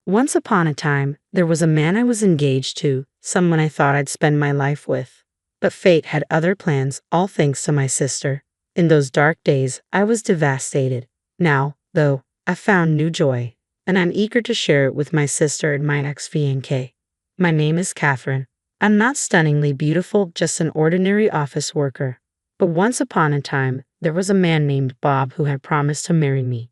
Once upon a time, there was a man I was engaged to, someone I thought I'd spend my life with. But fate had other plans, all thanks to my sister. In those dark days, I was devastated. Now, though, I found new joy, and I'm eager to share it with my sister and my ex-fiancé. My name is Catherine. I'm not stunningly beautiful, just an ordinary office worker. But once upon a time, there was a man named Bob who had promised to marry me.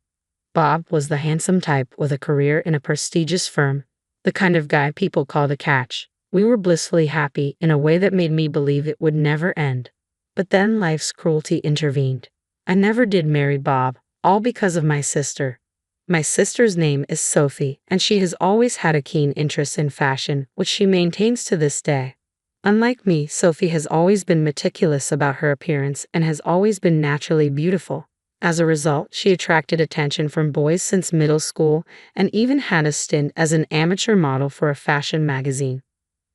Bob was the handsome type with a career in a prestigious firm, the kind of guy people call the catch. We were blissfully happy in a way that made me believe it would never end. But then life's cruelty intervened. I never did marry Bob, all because of my sister. My sister's name is Sophie, and she has always had a keen interest in fashion, which she maintains to this day. Unlike me, Sophie has always been meticulous about her appearance and has always been naturally beautiful. As a result, she attracted attention from boys since middle school and even had a stint as an amateur model for a fashion magazine.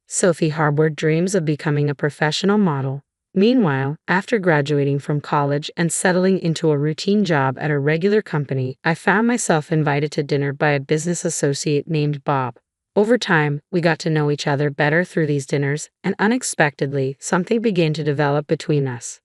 Sophie harbored dreams of becoming a professional model. Meanwhile, after graduating from college and settling into a routine job at a regular company, I found myself invited to dinner by a business associate named Bob. Over time, we got to know each other better through these dinners, and unexpectedly, something began to develop between us.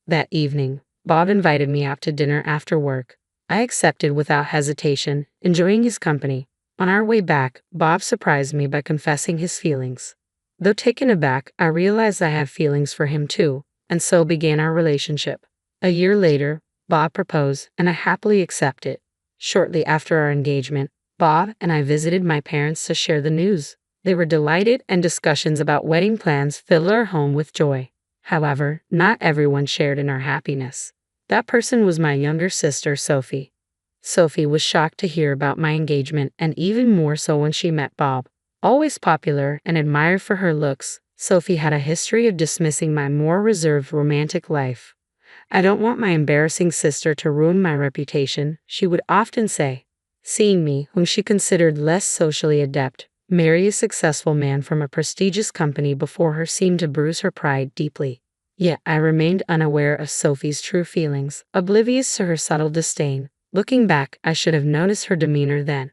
That evening, Bob invited me out to dinner after work. I accepted without hesitation, enjoying his company. On our way back, Bob surprised me by confessing his feelings. Though taken aback, I realized I had feelings for him too, and so began our relationship. A year later, Bob proposed, and I happily accepted. Shortly after our engagement, Bob and I visited my parents to share the news. They were delighted, and discussions about wedding plans filled our home with joy. However, not everyone shared in our happiness. That person was my younger sister, Sophie. Sophie was shocked to hear about my engagement, and even more so when she met Bob. Always popular and admired for her looks, Sophie had a history of dismissing my more reserved romantic life. "I don't want my embarrassing sister to ruin my reputation," she would often say. Seeing me, whom she considered less socially adept, marry a successful man from a prestigious company before her seemed to bruise her pride deeply. Yet I remained unaware of Sophie's true feelings, oblivious to her subtle disdain. Looking back, I should have noticed her demeanor then.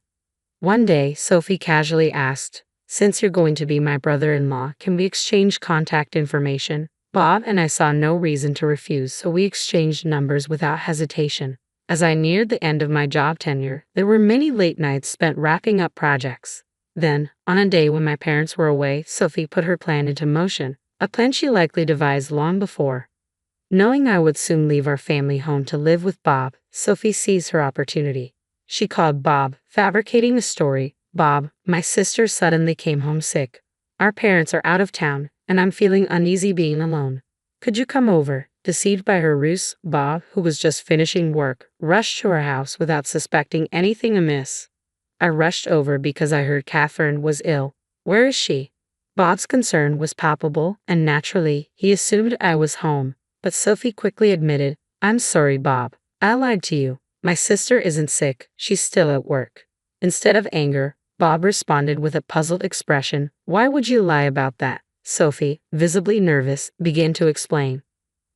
One day, Sophie casually asked, "Since you're going to be my brother-in-law, can we exchange contact information?" Bob and I saw no reason to refuse, so we exchanged numbers without hesitation. As I neared the end of my job tenure, there were many late nights spent wrapping up projects. Then, on a day when my parents were away, Sophie put her plan into motion, a plan she likely devised long before. Knowing I would soon leave our family home to live with Bob, Sophie seized her opportunity. She called Bob, fabricating the story. "Bob, my sister suddenly came home sick. Our parents are out of town, and I'm feeling uneasy being alone. Could you come over?" Deceived by her ruse, Bob, who was just finishing work, rushed to our house without suspecting anything amiss. I rushed over because I heard Catherine was ill. "Where is she?" Bob's concern was palpable, and naturally, he assumed I was home. But Sophie quickly admitted, "I'm sorry, Bob. I lied to you. My sister isn't sick, she's still at work." Instead of anger, Bob responded with a puzzled expression. "Why would you lie about that?" Sophie, visibly nervous, began to explain.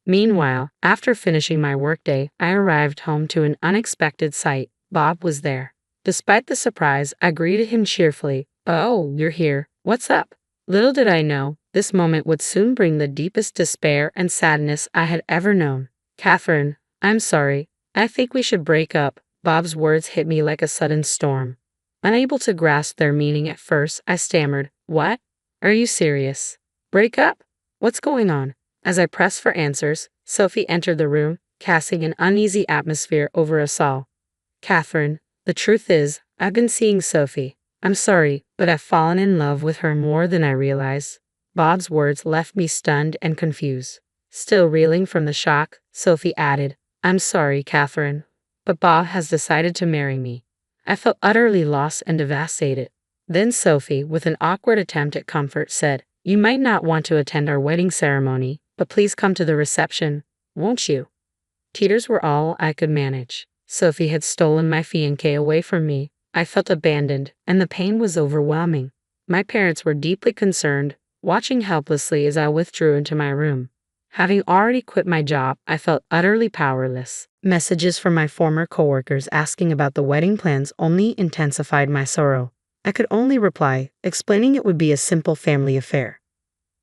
Meanwhile, after finishing my workday, I arrived home to an unexpected sight. Bob was there. Despite the surprise, I greeted him cheerfully. "Oh, you're here. What's up?" Little did I know, this moment would soon bring the deepest despair and sadness I had ever known. "Catherine, I'm sorry. I think we should break up." Bob's words hit me like a sudden storm. Unable to grasp their meaning at first, I stammered, "What? Are you serious? Break up? What's going on?" As I pressed for answers, Sophie entered the room, casting an uneasy atmosphere over us all. "Catherine, the truth is, I've been seeing Sophie. I'm sorry, but I've fallen in love with her more than I realized." Bob's words left me stunned and confused. Still reeling from the shock, Sophie added, "I'm sorry, Catherine, but Bob has decided to marry me." I felt utterly lost and devastated. Then Sophie, with an awkward attempt at comfort, said, "You might not want to attend our wedding ceremony, but please come to the reception, won't you?" Tears were all I could manage. Sophie had stolen my fiancé away from me. I felt abandoned, and the pain was overwhelming. My parents were deeply concerned, watching helplessly as I withdrew into my room. Having already quit my job, I felt utterly powerless. Messages from my former coworkers asking about the wedding plans only intensified my sorrow. I could only reply, explaining it would be a simple family affair.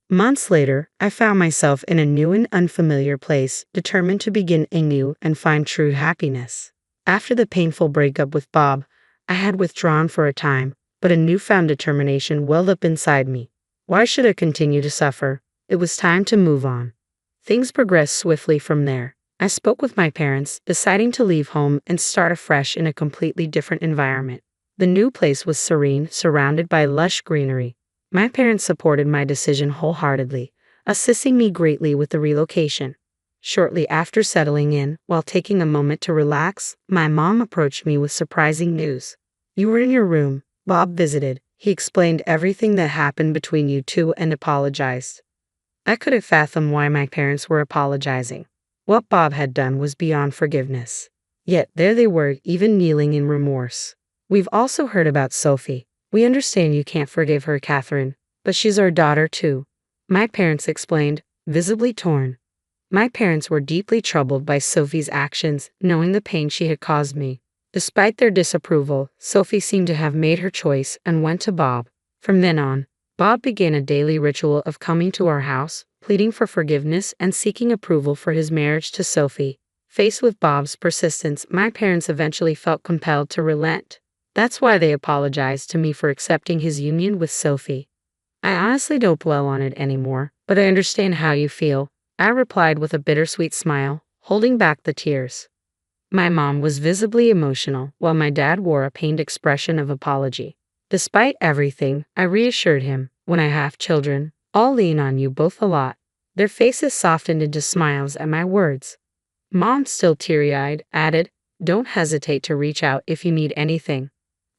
Months later, I found myself in a new and unfamiliar place, determined to begin anew and find true happiness. After the painful breakup with Bob, I had withdrawn for a time, but a newfound determination welled up inside me. Why should I continue to suffer? It was time to move on. Things progressed swiftly from there. I spoke with my parents, deciding to leave home and start afresh in a completely different environment. The new place was serene, surrounded by lush greenery. My parents supported my decision wholeheartedly, assisting me greatly with the relocation. Shortly after settling in, while taking a moment to relax, my mom approached me with surprising news. "You were in your room. Bob visited. He explained everything that happened between you two and apologized." I couldn't fathom why my parents were apologizing. What Bob had done was beyond forgiveness. Yet there they were, even kneeling in remorse. "We've also heard about Sophie. We understand you can't forgive her, Catherine, but she's our daughter too," my parents explained, visibly torn. My parents were deeply troubled by Sophie's actions, knowing the pain she had caused me. Despite their disapproval, Sophie seemed to have made her choice and went to Bob. From then on, Bob began a daily ritual of coming to our house, pleading for forgiveness and seeking approval for his marriage to Sophie. Faced with Bob's persistence, my parents eventually felt compelled to relent. That's why they apologized to me for accepting his union with Sophie. "I honestly don't dwell on it anymore, but I understand how you feel," I replied with a bittersweet smile, holding back the tears. My mom was visibly emotional, while my dad wore a pained expression of apology. Despite everything, I reassured him, "When I have children, I'll lean on you both a lot." Their faces softened into smiles at my words. Mom, still teary-eyed, added, "Don't hesitate to reach out if you need anything."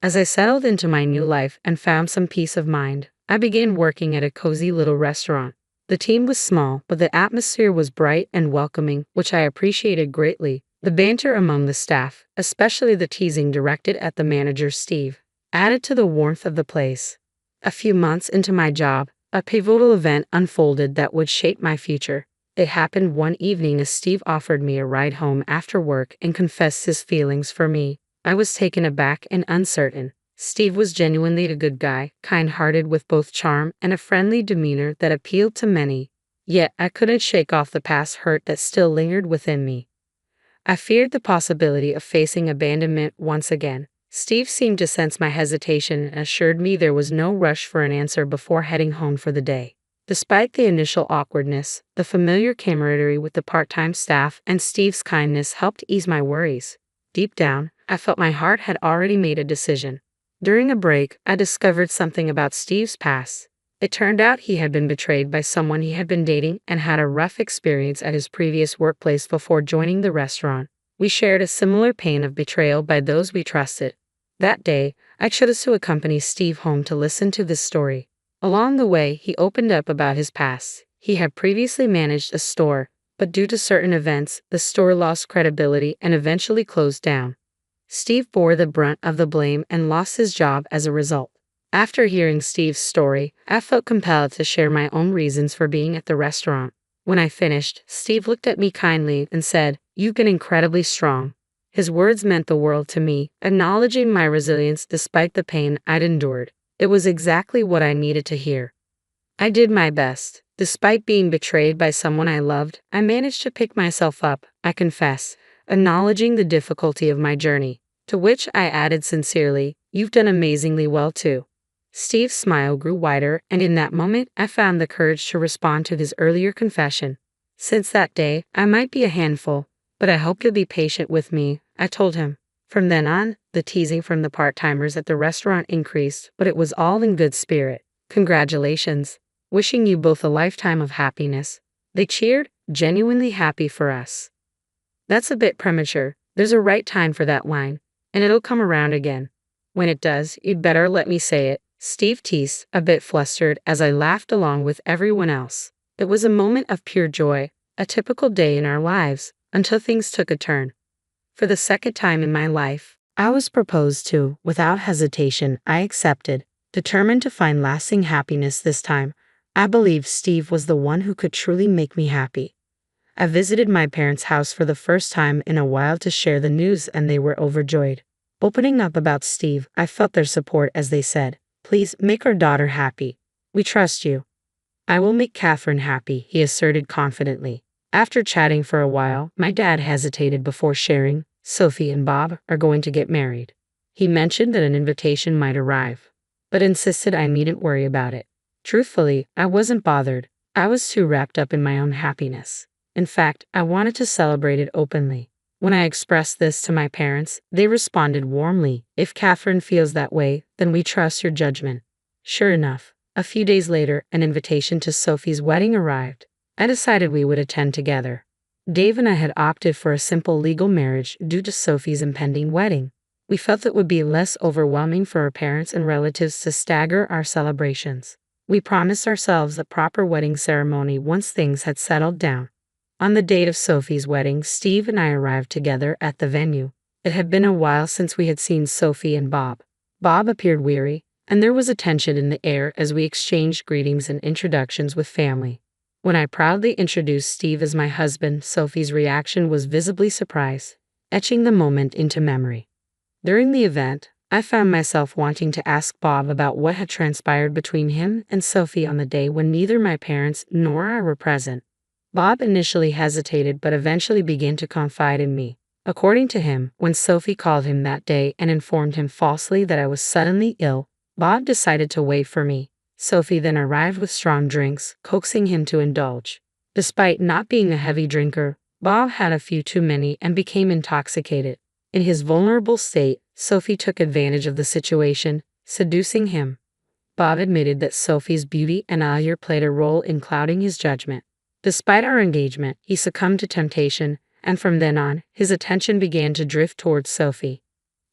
As I settled into my new life and found some peace of mind, I began working at a cozy little restaurant. The team was small, but the atmosphere was bright and welcoming, which I appreciated greatly. The banter among the staff, especially the teasing directed at the manager Steve, added to the warmth of the place. A few months into my job, a pivotal event unfolded that would shape my future. It happened one evening as Steve offered me a ride home after work and confessed his feelings for me. I was taken aback and uncertain. Steve was genuinely a good guy, kind-hearted with both charm and a friendly demeanor that appealed to many. Yet I couldn't shake off the past hurt that still lingered within me. I feared the possibility of facing abandonment once again. Steve seemed to sense my hesitation and assured me there was no rush for an answer before heading home for the day. Despite the initial awkwardness, the familiar camaraderie with the part-time staff and Steve's kindness helped ease my worries. Deep down, I felt my heart had already made a decision. During a break, I discovered something about Steve's past. It turned out he had been betrayed by someone he had been dating and had a rough experience at his previous workplace before joining the restaurant. We shared a similar pain of betrayal by those we trusted. That day, I chose to accompany Steve home to listen to this story. Along the way, he opened up about his past. He had previously managed a store, but due to certain events, the store lost credibility and eventually closed down. Steve bore the brunt of the blame and lost his job as a result. After hearing Steve's story, I felt compelled to share my own reasons for being at the restaurant. When I finished, Steve looked at me kindly and said, "You've been incredibly strong." His words meant the world to me, acknowledging my resilience despite the pain I'd endured. It was exactly what I needed to hear. I did my best. Despite being betrayed by someone I loved, I managed to pick myself up, I confess, acknowledging the difficulty of my journey. To which I added sincerely, "You've done amazingly well too." Steve's smile grew wider, and in that moment, I found the courage to respond to his earlier confession. "Since that day, I might be a handful, but I hope you'll be patient with me," I told him. From then on, the teasing from the part-timers at the restaurant increased, but it was all in good spirit. "Congratulations. Wishing you both a lifetime of happiness." They cheered, genuinely happy for us. "That's a bit premature. There's a right time for that line, and it'll come around again. When it does, you'd better let me say it," Steve teased, a bit flustered as I laughed along with everyone else. It was a moment of pure joy, a typical day in our lives, until things took a turn. For the second time in my life, I was proposed to. Without hesitation, I accepted, determined to find lasting happiness this time. I believed Steve was the one who could truly make me happy. I visited my parents' house for the first time in a while to share the news, and they were overjoyed. Opening up about Steve, I felt their support as they said, "Please make our daughter happy. We trust you." "I will make Catherine happy," he asserted confidently. After chatting for a while, my dad hesitated before sharing, "Sophie and Bob are going to get married." He mentioned that an invitation might arrive, but insisted I needn't worry about it. Truthfully, I wasn't bothered. I was too wrapped up in my own happiness. In fact, I wanted to celebrate it openly. When I expressed this to my parents, they responded warmly, "If Catherine feels that way, then we trust your judgment." Sure enough, a few days later, an invitation to Sophie's wedding arrived. I decided we would attend together. Dave and I had opted for a simple legal marriage due to Sophie's impending wedding. We felt it would be less overwhelming for our parents and relatives to stagger our celebrations. We promised ourselves a proper wedding ceremony once things had settled down. On the date of Sophie's wedding, Steve and I arrived together at the venue. It had been a while since we had seen Sophie and Bob. Bob appeared weary, and there was a tension in the air as we exchanged greetings and introductions with family. When I proudly introduced Steve as my husband, Sophie's reaction was visibly surprised, etching the moment into memory. During the event, I found myself wanting to ask Bob about what had transpired between him and Sophie on the day when neither my parents nor I were present. Bob initially hesitated but eventually began to confide in me. According to him, when Sophie called him that day and informed him falsely that I was suddenly ill, Bob decided to wait for me. Sophie then arrived with strong drinks, coaxing him to indulge. Despite not being a heavy drinker, Bob had a few too many and became intoxicated. In his vulnerable state, Sophie took advantage of the situation, seducing him. Bob admitted that Sophie's beauty and allure played a role in clouding his judgment. Despite our engagement, he succumbed to temptation, and from then on, his attention began to drift towards Sophie.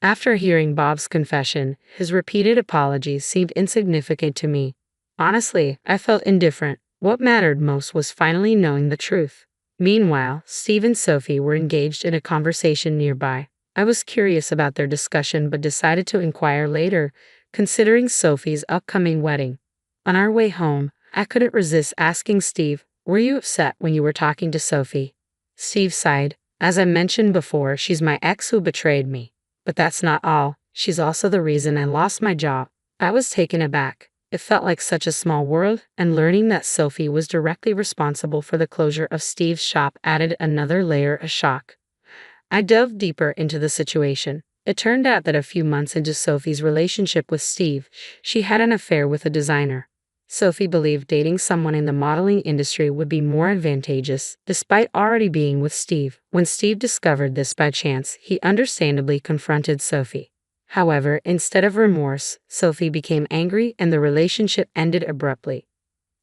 After hearing Bob's confession, his repeated apologies seemed insignificant to me. Honestly, I felt indifferent. What mattered most was finally knowing the truth. Meanwhile, Steve and Sophie were engaged in a conversation nearby. I was curious about their discussion but decided to inquire later, considering Sophie's upcoming wedding. On our way home, I couldn't resist asking Steve, "Were you upset when you were talking to Sophie?" Steve sighed. "As I mentioned before, she's my ex who betrayed me. But that's not all. She's also the reason I lost my job." I was taken aback. It felt like such a small world, and learning that Sophie was directly responsible for the closure of Steve's shop added another layer of shock. I delved deeper into the situation. It turned out that a few months into Sophie's relationship with Steve, she had an affair with a designer. Sophie believed dating someone in the modeling industry would be more advantageous, despite already being with Steve. When Steve discovered this by chance, he understandably confronted Sophie. However, instead of remorse, Sophie became angry and the relationship ended abruptly.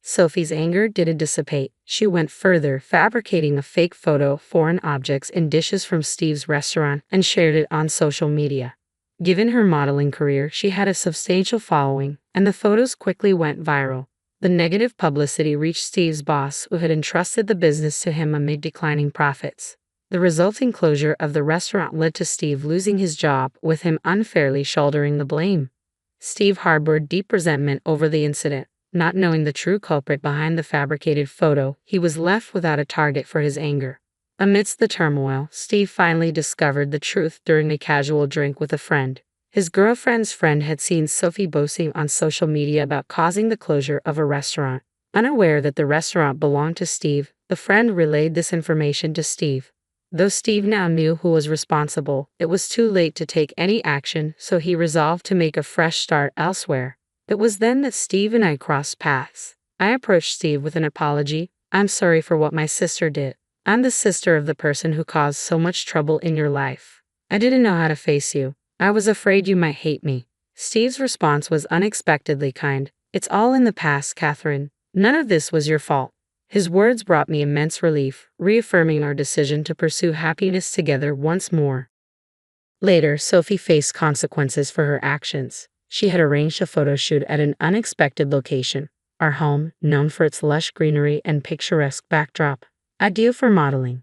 Sophie's anger didn't dissipate. She went further, fabricating a fake photo of foreign objects and dishes from Steve's restaurant and shared it on social media. Given her modeling career, she had a substantial following, and the photos quickly went viral. The negative publicity reached Steve's boss, who had entrusted the business to him amid declining profits. The resulting closure of the restaurant led to Steve losing his job, with him unfairly shouldering the blame. Steve harbored deep resentment over the incident. Not knowing the true culprit behind the fabricated photo, he was left without a target for his anger. Amidst the turmoil, Steve finally discovered the truth during a casual drink with a friend. His girlfriend's friend had seen Sophie boasting on social media about causing the closure of a restaurant. Unaware that the restaurant belonged to Steve, the friend relayed this information to Steve. Though Steve now knew who was responsible, it was too late to take any action, so he resolved to make a fresh start elsewhere. It was then that Steve and I crossed paths. I approached Steve with an apology. "I'm sorry for what my sister did. I'm the sister of the person who caused so much trouble in your life. I didn't know how to face you. I was afraid you might hate me." Steve's response was unexpectedly kind. "It's all in the past, Catherine. None of this was your fault." His words brought me immense relief, reaffirming our decision to pursue happiness together once more. Later, Sophie faced consequences for her actions. She had arranged a photo shoot at an unexpected location, our home, known for its lush greenery and picturesque backdrop, ideal for modeling.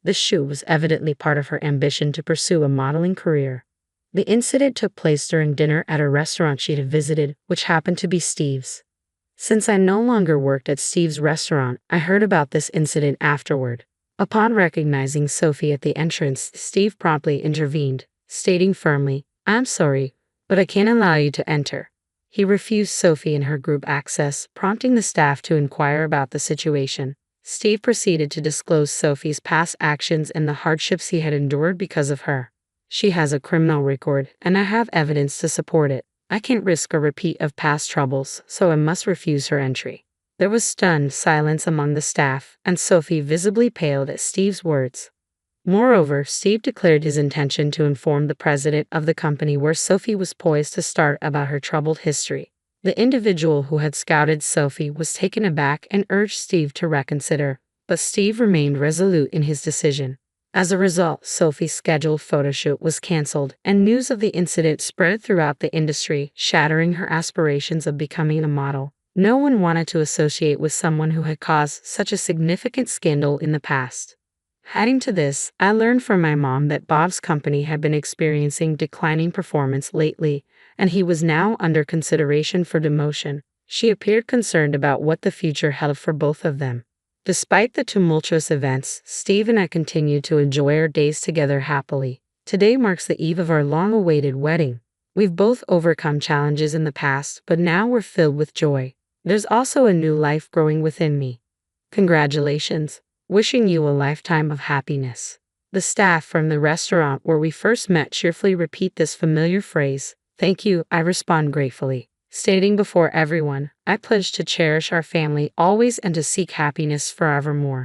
The shoot was evidently part of her ambition to pursue a modeling career. The incident took place during dinner at a restaurant she had visited, which happened to be Steve's. Since I no longer worked at Steve's restaurant, I heard about this incident afterward. Upon recognizing Sophie at the entrance, Steve promptly intervened, stating firmly, I'm sorry, but I can't allow you to enter. He refused Sophie and her group access, prompting the staff to inquire about the situation. Steve proceeded to disclose Sophie's past actions and the hardships he had endured because of her. She has a criminal record, and I have evidence to support it. I can't risk a repeat of past troubles, so I must refuse her entry. There was stunned silence among the staff, and Sophie visibly paled at Steve's words. Moreover, Steve declared his intention to inform the president of the company where Sophie was poised to start about her troubled history. The individual who had scouted Sophie was taken aback and urged Steve to reconsider, but Steve remained resolute in his decision. As a result, Sophie's scheduled photoshoot was canceled, and news of the incident spread throughout the industry, shattering her aspirations of becoming a model. No one wanted to associate with someone who had caused such a significant scandal in the past. Adding to this, I learned from my mom that Bob's company had been experiencing declining performance lately, and he was now under consideration for demotion. She appeared concerned about what the future held for both of them. Despite the tumultuous events, Steve and I continued to enjoy our days together happily. Today marks the eve of our long-awaited wedding. We've both overcome challenges in the past, but now we're filled with joy. There's also a new life growing within me. Congratulations. Wishing you a lifetime of happiness. The staff from the restaurant where we first met cheerfully repeat this familiar phrase. Thank you, I respond gratefully, stating before everyone, I pledge to cherish our family always and to seek happiness forevermore.